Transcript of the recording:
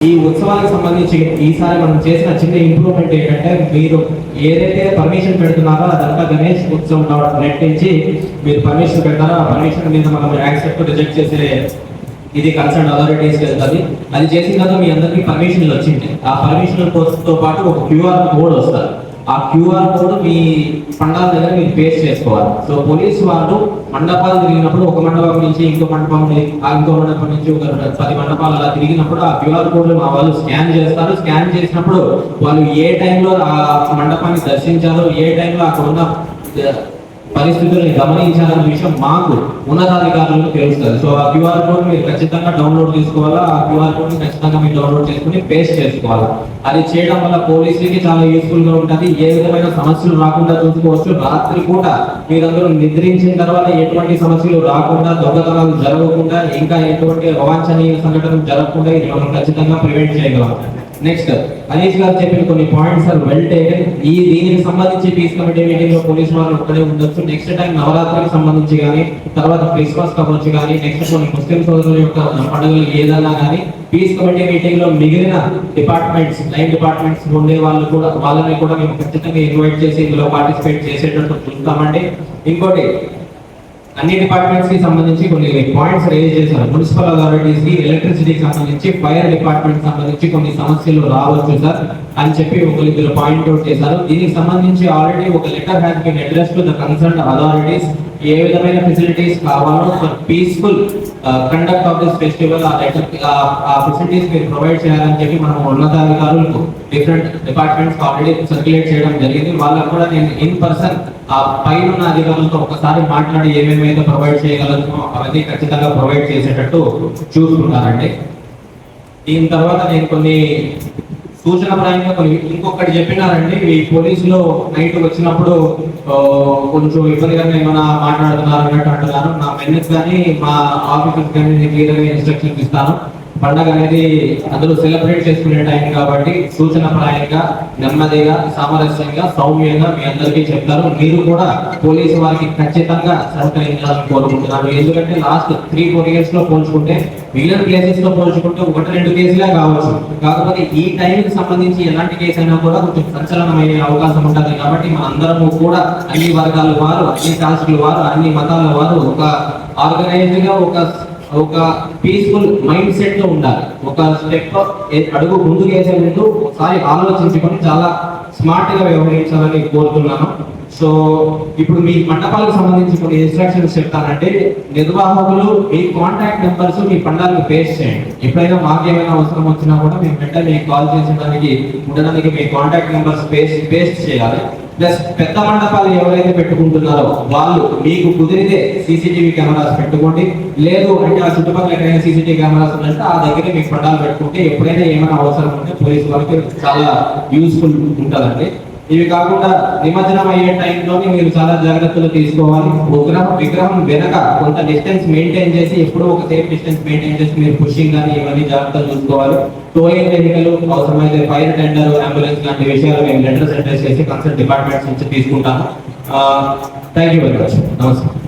ఈ ఉత్సవాలకు సంబంధించి ఈసారి మనం చేసిన చిన్న ఇంప్రూవ్మెంట్ ఏంటంటే, మీరు ఏదైతే పర్మిషన్ పెడుతున్నారో అదంతా గణేష్ ఉత్సవం నెట్ నుంచి మీరు పర్మిషన్ పెడతారో ఆ పర్మిషన్ మీద మనం యాక్సెప్ట్ రిజెక్ట్ చేసే ఇది కన్సర్న్ అథారిటీస్కి వెళ్తుంది. అది చేసిన తర్వాత మీ అందరికీ పర్మిషన్లు వచ్చింది. ఆ పర్మిషన్ తో పాటు ఒక క్యూఆర్ కోడ్ వస్తారు. ఆ క్యూఆర్ కోడ్ మీ పండాల దగ్గర మీరు పేస్ట్ చేసుకోవాలి. సో పోలీసు వాళ్ళు మండపాలు తిరిగినప్పుడు ఒక మండపం నుంచి ఇంకో మండపం నుంచి ఒక 10 మండపాలు అలా తిరిగినప్పుడు ఆ క్యూఆర్ కోడ్ మా వాళ్ళు స్కాన్ చేస్తారు. స్కాన్ చేసినప్పుడు వాళ్ళు ఏ టైంలో ఆ మండపాన్ని దర్శించారో, ఏ టైంలో అక్కడ ఉన్న పరిస్థితుల్ని గమనించాలన్న విషయం మాకు ఉన్నతాధికారులకు తెలుస్తుంది. సో ఆ క్యూఆర్ కోడ్ మీరు ఖచ్చితంగా డౌన్లోడ్ చేసుకోవాలా. ఆ క్యూఆర్ కోడ్ ఖచ్చితంగా మీరు డౌన్లోడ్ చేసుకుని పేస్ట్ చేసుకోవాలి. అది చేయడం వల్ల పోలీసులకి చాలా యూస్ఫుల్ గా ఉంటుంది. ఏ విధమైన సమస్యలు రాకుండా చూసుకోవచ్చు. రాత్రి పూట మీరందరూ నిద్రించిన తర్వాత ఎటువంటి సమస్యలు రాకుండా, దొంగతనాలు జరగకుండా, ఇంకా ఎటువంటి అవాంఛనీయ సంఘటనలు జరగకుండా ఇది మనం ఖచ్చితంగా ప్రివెంట్ చేయగలం. నెక్స్ట్ అనీష్ గారు చెప్పిన కొన్ని పాయింట్స్ ఆర్ వెల్ టేకెన్. దీనికి సంబంధించి పీస్ కమిటీ మీటింగ్ లో పోలీసు వాళ్ళు ఒక్కడే ఉండొచ్చు. నెక్స్ట్ టైం నవరాత్రికి సంబంధించి కానీ, తర్వాత క్రిస్మస్ కావచ్చు కానీ, నెక్స్ట్ కొన్ని ముస్లిం సోదరుల యొక్క పండుగలు ఏదైనా కానీ పీస్ కమిటీ మీటింగ్ లో మిగిలిన డిపార్ట్మెంట్స్, లైన్ డిపార్ట్మెంట్స్ ఉండే వాళ్ళని కూడా మేము ఖచ్చితంగా ఇన్వైట్ చేసి ఇందులో పార్టిసిపేట్ చేసేటట్టు చూస్తామండి. ఇంకోటి, అన్ని డిపార్ట్మెంట్స్ కి సంబంధించి కొన్ని పాయింట్స్ రేజ్ చేశారు. మున్సిపల్ అథారిటీస్ కి, ఎలక్ట్రిసిటీకి సంబంధించి, ఫైర్ డిపార్ట్మెంట్ సంబంధించి కొన్ని సమస్యలు రావచ్చు సార్ అని చెప్పి ఒకరిద్దరు పాయింట్ అవుట్ చేశారు. దీనికి సంబంధించి ఆల్రెడీ ఒక letter has been address to the concerned authorities. ఏ విధమైన ఫెసిలిటీస్ కావాలో for peaceful conduct of this festival ఆ ఫెసిలిటీస్ మీరు ప్రొవైడ్ చేయాలని చెప్పి మనం ఉన్నతాధికారులకు డిఫరెంట్ డిపార్ట్మెంట్స్ ఆల్రెడీ సర్క్యులేట్ చేయడం జరిగింది. వాళ్ళకు కూడా నేను ఇన్ పర్సన్ ఆ పైన ఉన్న అధికారులతో ఒకసారి మాట్లాడి ఏమేమైతే ప్రొవైడ్ చేయగలమో అవన్నీ ఖచ్చితంగా ప్రొవైడ్ చేసేటట్టు చూసుకుంటానండి. దీని తర్వాత నేను కొన్ని సూచనప్రాయంగా కొన్ని ఇంకొకటి చెప్పినారండి. ఈ పోలీసులు నైట్ వచ్చినప్పుడు కొంచెం ఇబ్బందిగా ఏమైనా మాట్లాడుతున్నారు అన్నట్టు అంటున్నారు. నా మెన్కి కానీ మా ఆఫీసర్స్ కానీ నేను క్లియర్గా ఇన్స్ట్రక్షన్స్ ఇస్తాను. పండగ అనేది అందరూ సెలబ్రేట్ చేసుకునే టైం కాబట్టి సూచనప్రాయంగా, నెమ్మదిగా, సామరస్యంగా, సౌమ్యంగా మీ అందరికీ చెప్తారు. మీరు కూడా పోలీసు వారికి ఖచ్చితంగా సహకరించాలని కోరుకుంటున్నాను. ఎందుకంటే లాస్ట్ 3-4 years లో పోల్చుకుంటే, మిగిలిన ప్లేసెస్ లో పోల్చుకుంటే 1-2 కేసులే కావచ్చు. కాకపోతే ఈ టైంకి సంబంధించి ఎలాంటి కేసు అయినా కూడా కొంచెం సంచలనమయ్యే అవకాశం ఉంటుంది. కాబట్టి మనందరము కూడా అన్ని వర్గాల వారు, అన్ని కాస్టుల వారు, అన్ని మతాల వారు ఒక ఆర్గనైజ్డ్ గా ఒక పీస్ఫుల్ మైండ్ సెట్ లో ఉండాలి. ఒక స్టెప్ అడుగు ముందుకు వేసే ముందు ఒకసారి ఆలోచించుకొని చాలా స్మార్ట్ గా వ్యవహరించాలని కోరుతున్నాను. సో ఇప్పుడు మీ మండపాలకు సంబంధించి కొన్ని ఇన్స్ట్రక్షన్స్ చెప్తానంటే, నిర్వాహకులు మీ కాంటాక్ట్ నెంబర్స్ మీ పండాలకు పేస్ట్ చేయండి. ఎప్పుడైనా మాకేమైనా అవసరం వచ్చినా కూడా మేము వెంటనే మీకు కాల్ చేసేదానికి ఉండడానికి మీ కాంటాక్ట్ నెంబర్స్ పేస్ట్ చేయాలి. ప్లస్ పెద్ద మండపాలు ఎవరైతే పెట్టుకుంటున్నారో వాళ్ళు మీకు కుదిరితే సీసీటీవీ కెమెరాస్ పెట్టుకోండి. లేదు అంటే ఆ చుట్టుపక్కల ఎక్కడైనా సీసీటీవీ కెమెరాస్ ఉన్నట్టు ఆ దగ్గర మీకు పండాలు పెట్టుకుంటే ఎప్పుడైనా ఏమైనా అవసరం ఉంటే పోలీసు వాళ్ళకి చాలా యూస్ఫుల్ ఉంటుందండి. ఇవి కాకుండా నిమజ్జనం అయ్యే టైంలోనే మీరు చాలా జాగ్రత్తలు తీసుకోవాలి. విగ్రహం వెనక కొంత డిస్టెన్స్ మెయింటైన్ చేసి, ఎప్పుడూ ఒక సేఫ్ డిస్టెన్స్ మెయింటైన్ చేసి మీరు పుషింగ్ కానీ ఇవన్నీ జాగ్రత్తలు చూసుకోవాలి. టోయింగ్ వెహికల్, అవసరమైతే ఫైర్ టెండర్, అంబులెన్స్ లాంటి విషయాలు మేము లెటర్స్ అడ్రస్ చేసి కన్సర్న్ డిపార్ట్మెంట్స్ నుంచి తీసుకుంటాము. Thank you very much. నమస్కారం.